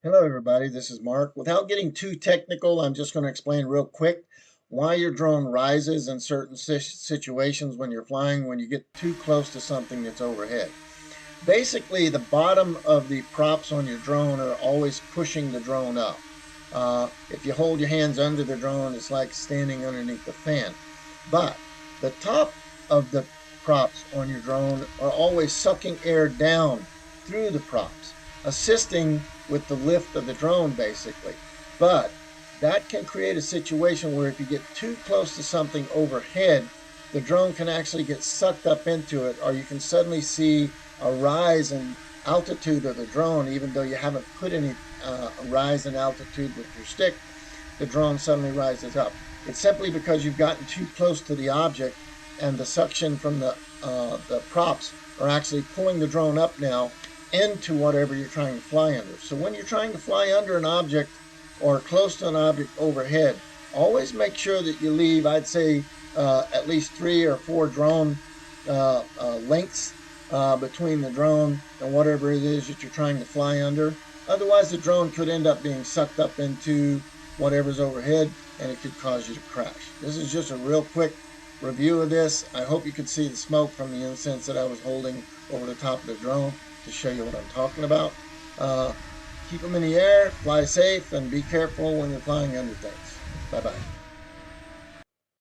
Hello, everybody. This is Mark. Without getting too technical, I'm just going to explain real quick why your drone rises in certain situations when you're flying when you get too close to something that's overhead. Basically, the bottom of the props on your drone are always pushing the drone up. If you hold your hands under the drone, it's like standing underneath the fan. But the top of the props on your drone are always sucking air down through the props, assisting with the lift of the drone, basically. But that can create a situation where if you get too close to something overhead, the drone can actually get sucked up into it, or you can suddenly see a rise in altitude of the drone, even though you haven't put any rise in altitude with your stick. The drone suddenly rises up. It's simply because you've gotten too close to the object, and the suction from the props are actually pulling the drone up now into whatever you're trying to fly under. So when you're trying to fly under an object or close to an object overhead, always make sure that you leave, I'd say, at least 3 or 4 drone lengths between the drone and whatever it is that you're trying to fly under. Otherwise, the drone could end up being sucked up into whatever's overhead, and it could cause you to crash. This is just a real quick review of this. I hope you could see the smoke from the incense that I was holding over the top of the drone to show you what I'm talking about. Keep them in the air, fly safe, and be careful when you're flying under things. Bye-bye.